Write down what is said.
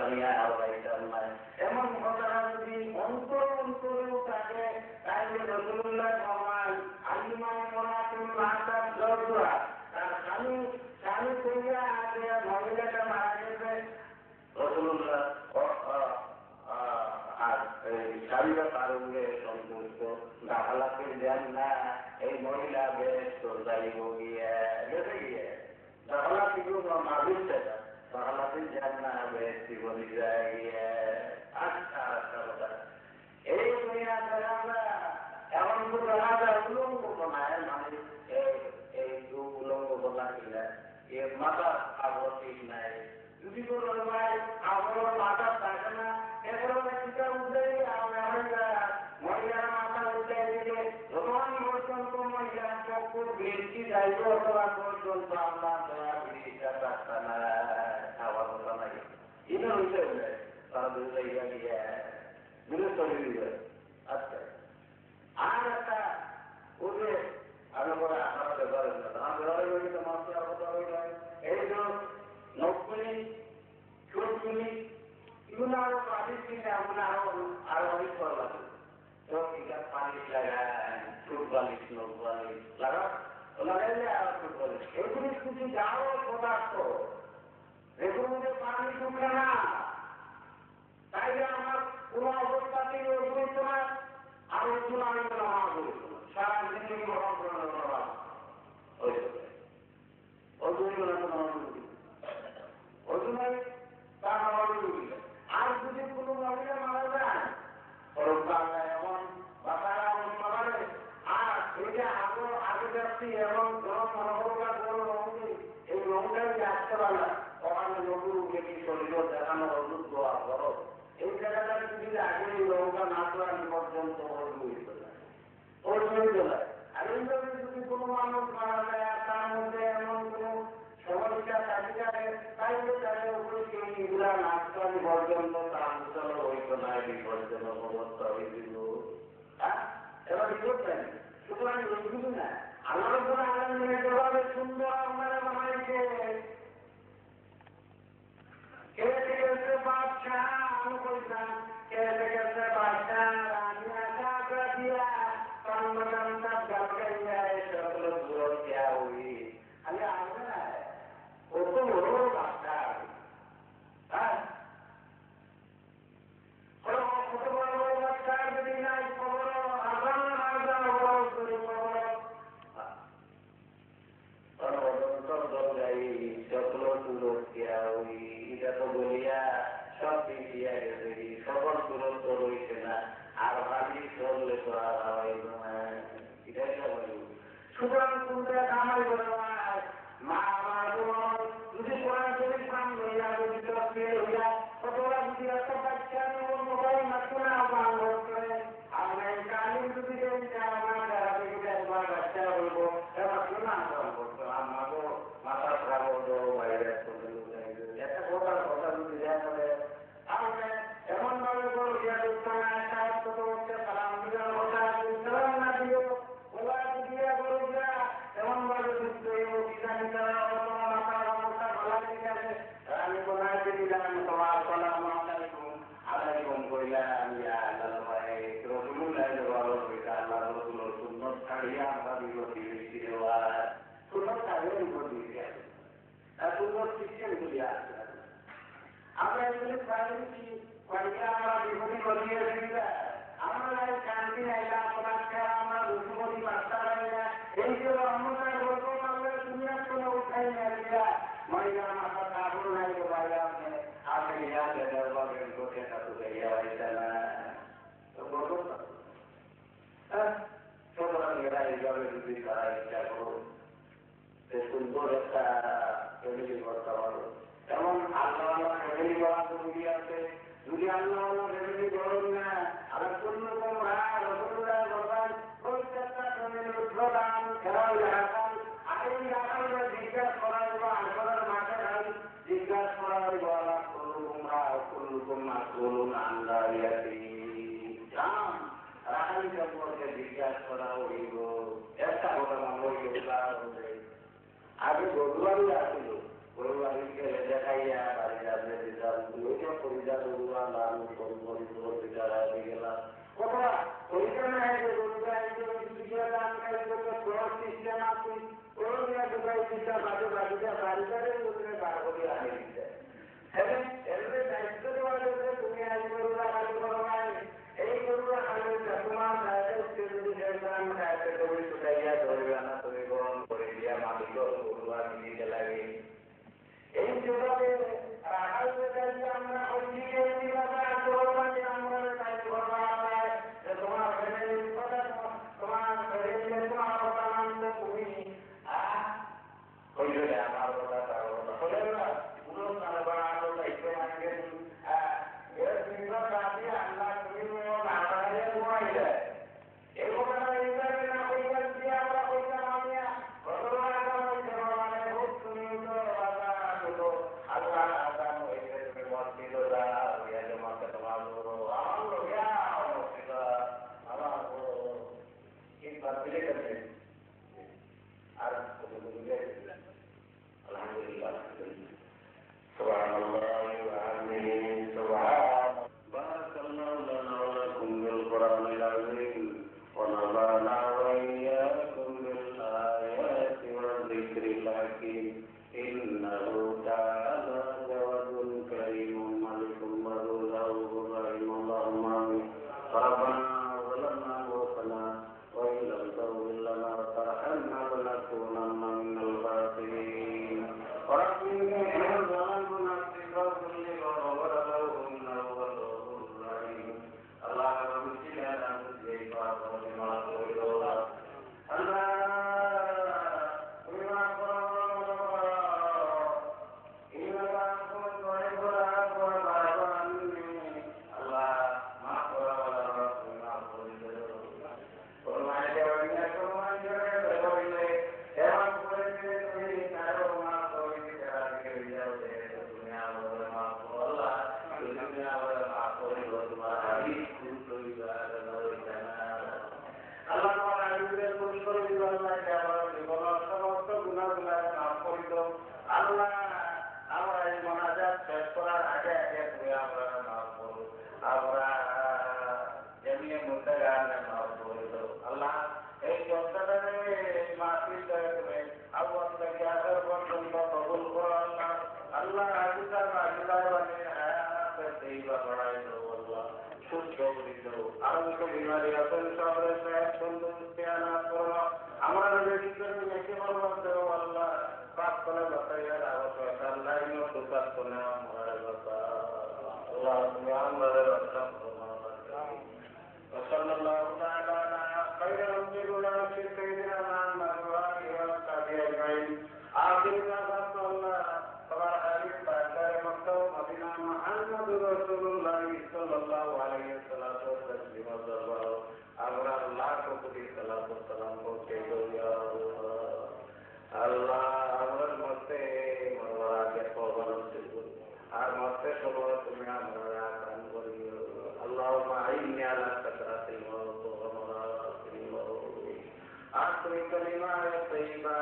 নিয়ে আওয়াইতাম না। এমন ঘটনা যদি অন্তরেও থাকে তাহলে রাসূলুল্লাহ ফরমান আলিমান মুরাতুল আসাদ জওজা, তার স্বামী কইয়া আছে মহিলাটা মারা গেছে, রাসূলুল্লাহ আর স্বামীরা তার উপরে সন্তুষ্ট, দাখালাতের দেন না এই মহিলা বেশ তো যাইব গিয়ে গেছে গিয়ে দাখালা থেকে মাঝির সেটা দাখালাতের দেন না বেশ জীবনী যায় গিয়ে। আচ্ছা আচ্ছা কথা এই দুনিয়া আমরা এমন তো দেখা যায় উলঙ্গ বানায়, মানে এই উলঙ্গ বানা কিনা এর মাথা আবহাওয়া ঠিক নাই, যদি কোনো আবহাওয়া মাথা থাকে না এগুলো চিন্তা উঠে মহিলারা মাথা উঠে দিলে যখন পর্যন্ত মহিলার পক্ষ বেশি যাইব অথবা পর্যন্ত আমার দয়া বিড়িটা রাস্তা না খাওয়ার কথা নাই, এটা হইতে হলে তারা দুই জায়গা গিয়ে মিলে চলে দিবে। আচ্ছা আর একটা ওদের আমি বলে আপনারা ব্যবহারের না আমার ব্যবহারের হয়ে গেছে মাছ কথা হয়ে যায় এই যে নকুলি চোরগুলি এগুলো আরো বাড়ির কিনে আমরা আরো অনেক করা লাগে, তো এটা পানি লাগায় চোর বালিশ নখ বালিশ লাগাইলে আর চোর বালিশ এগুলি শুধু যাও পদার্থ এগুলোতে পানি ঢুকে না, তাইলে আমার কোনো অবস্থাতেই ওই না আর ওজন আমি আমার বলতো না সারা জিন্দগি গ্রহণ করার ওজনে তার আমার আর যদি কোনো মহিলা মারা যায় এমন বাতারা এমন মারা যায় আর এটা আগে যাচ্ছি এবং এই রঙটাই আসতে পারে ওখানে নতুন উঠে শরীর দেখানো অদ্ভুত দোয়া করো এই জায়গাটা যদি আগে এই রঙটা না করার পর্যন্ত আর এইভাবে যদি কোনো মানুষ মারা যায় আর তার মধ্যে এমন কোনো সমস্যা থাকে তাইলে তাদের উপরে সেই এগুলা নাচকাল পর্যন্ত তার চলো হইতো না বিপজ্জনক অবস্থা হয়েছিল। এবার কি করতেন সুতরাং এইগুলি না আল্লাহ যেভাবে সুন্দর আপনারা বানাইছে কে থেকে বাদশাহ আমি বলতাম কে থেকে বাদশাহ রানী আশা দিয়া কান্না গালকাইয়া এসবগুলো দূর দেওয়া হই আমি আসবে না কত বড় বাচ্চা হ্যাঁ কত বড় বড় বাচ্চা যদি নাই খবর আগাম আগাম বড় করে খবর দরজাই সকল দূর দেওয়া হই এটা তো বলিয়া সব দিয়া গেছে সকল দূরত্ব রয়েছে না আর ভাবি চললে তো আর হইব না এটাই তো বলি। সুতরাং তুমি কামাই করে মা আমার যদি কোরআন শরীফ নাম লইয়া যদি হইয়া অথবা যদি একটা বাচ্চা মোবাইল মাত্র না বাংলা করে আমরা কালি যদি আমার যারা থেকে একবার বাচ্চা বলবো মাত্র না করতো আমাকে মাথা খারাপ হতো বাইরে একটা কথা যদি দেওয়া হবে তাহলে এমন ভাবে বলিয়া করতো না কত হচ্ছে সালাম দিলাম সালাম না দিও ওলা দিয়া বলুয়া এমন ভাবে বুঝতে আমি কোনায় দিলাম তোমার সালাম আলাইকুম আলাইকুম কইলাম ইয়া আল্লাহ রসুলুল্লাহ আল্লাহ রসুল সুন্নত ছাড়িয়া আমরা বিপত্তি বৃষ্টি দেওয়া সুন্নত ছাড়িয়ে বিপত্তি আর সুন্নত সিস্টেম গুলি আছে আমরা এগুলি প্রায়োরিটি কয়েকটা আমরা বিপত্তি করিয়ে আমরা শান্তি আইলাম আমরা রসুমতি বার্তা পাইলা এই যে রহমতার বলবো আমরা দুনিয়ার কোনো উঠাই না দিয়া মহিলা মাথা কাপড় নাই বাইরে আপনি ইয়া দেবেন কোথায় কাপড় গাইয়া বাড়িতে না তো বলবো সুতরাং এরা এইভাবে যদি তারা ইচ্ছা করুন সুন্দর একটা ফ্যামিলি করতে পারো এমন আল্লাহ ফ্যামিলি করা তো রুগী আছে যদি আল্লাহ ফ্যামিলি করুন না আবার কোন রকম রসুল্লাহ ভগবান প্রত্যেকটা ফ্যামিলির প্রধান খেলাও রাখান আগেই রাখান জিজ্ঞাসা করা হইব আন্দোলন মাঠে নাই জিজ্ঞাসা করা হইব আল্লাহ কুল্লুকুম মাসউলুন আন রাইয়াতি জান রাখানি সম্পর্কে জিজ্ঞাসা করা হইব একটা ঘটনা হইল আগে গরুয়ারি আসিল গরু বাড়ি খেলে দেখাইয়া বাড়ি যাবে দিতাম ওইটা পরিচা গরুয়া লাল বিচারা দিয়ে গেলাম কথা পরিচা না আছে গরুরা দান খাই করতে ক্রস সিস্টেম আছে ওর নিয়ে ঢুকাই দিতা বাড়িটা বাড়িটারের মধ্যে বার করে আনে দিতে হ্যাঁ এমনি দায়িত্ব দেওয়া যাবে তুমি আজ গরুরা খালি করো নাই এই গরুরা খালি তোমার দায়িত্ব যদি দান খাইতে তুমি ছুটাইয়া ধরবে না তুমি গ্রহণ করে দিয়া মালিক গরুয়া দিয়ে লাগে এই যেভাবে রাখাল আমরা ওইদিকে আমরা কাজ করবো তোমার ফ্যামিলি তোমার ফ্যামিলি তোমার কথা মানলে তুমি হইলে আমার কথা তার কথা হলে না পুরো কারবা আলো দায়িত্ব মানবেন আল্লাহ তুমি নামাজে ঘুমাইলে এই কথাটা এইভাবে না কইবার দিয়ে আমরা কইতাম আমি Allah akan mengirim waktu dah, dia cuma ketemu Allah ya, kita Allah kita pilih kerja, ada kemudian alhamdulillah, subhanallah wa hamdihi subhanallah, barakallahu lana wa lakum bil Qur'anil azim, wa nafa'ana wa iyyakum bil ayati wa dzikril hakim. إنه تعالى جواد كريم ملك مذو رحيم اللهم آمين ربنا ظلمنا أنفسنا وإن لم تغفر لنا وترحمنا لنكونن من الخاسرين رب إني ظلمت نفسي فاغفر لي وغفر له إنه هو الغفور الرحيم اللهم اغفر لنا من سيئات وما تقول الله Allah আমরা এই মোনাজাত শেষ করার আগে আগে তুমি আমরা মাফ করো আমরা জমিয়ে মুর্দাগান মাফ করে দাও আল্লাহ এই জনতারে মাফি করে তুমি আল্লাহ থেকে আসার পর্যন্ত কবুল করো আল্লাহ আল্লাহ আজিজা আজিজা বানিয়ে হায়াত দেইবা বাড়াই দাও আল্লাহ সুস্থ করে দাও আর তো বিমারি আছেন সবরে সাহেব তন্দুরুস্তি আনা করো আমরা যদি করে নেকি বলবো দেও আল্লাহ পাক করে বাতাইয়া আওয়াজ আল্লাহ ইনো সুকাত কোনা মোরা বাতা আল্লাহ তুমি আমাদের রক্ষা করো সাল্লাল্লাহু তাআলা আলা খায়রুল রসুলিল্লাহ সাইয়্যিদিনা মুহাম্মদ ওয়া আলিহি ওয়া সাহবিহি আজমাইন আখিরুনা সাল্লাল্লাহ তোমার হাবিব বাজার মক্কা ও মদিনা মুহাম্মদুর রাসূলুল্লাহ সাল্লাল্লাহু আলাইহি ওয়াসাল্লাম তাসলিমা দাও আমরা লাখ কোটি সালাত ও সালাম করতে ইয়া আল্লাহ আমার মতে মরওয়াকে কবর করো আর মতে সবর তুমি আমরা কাম করিও আল্লাহুম্মা আইনি আলা সাকরাতিল মাউত ওয়া মারাতিল মাউত আখরি কালিমা তাইয়্যিবা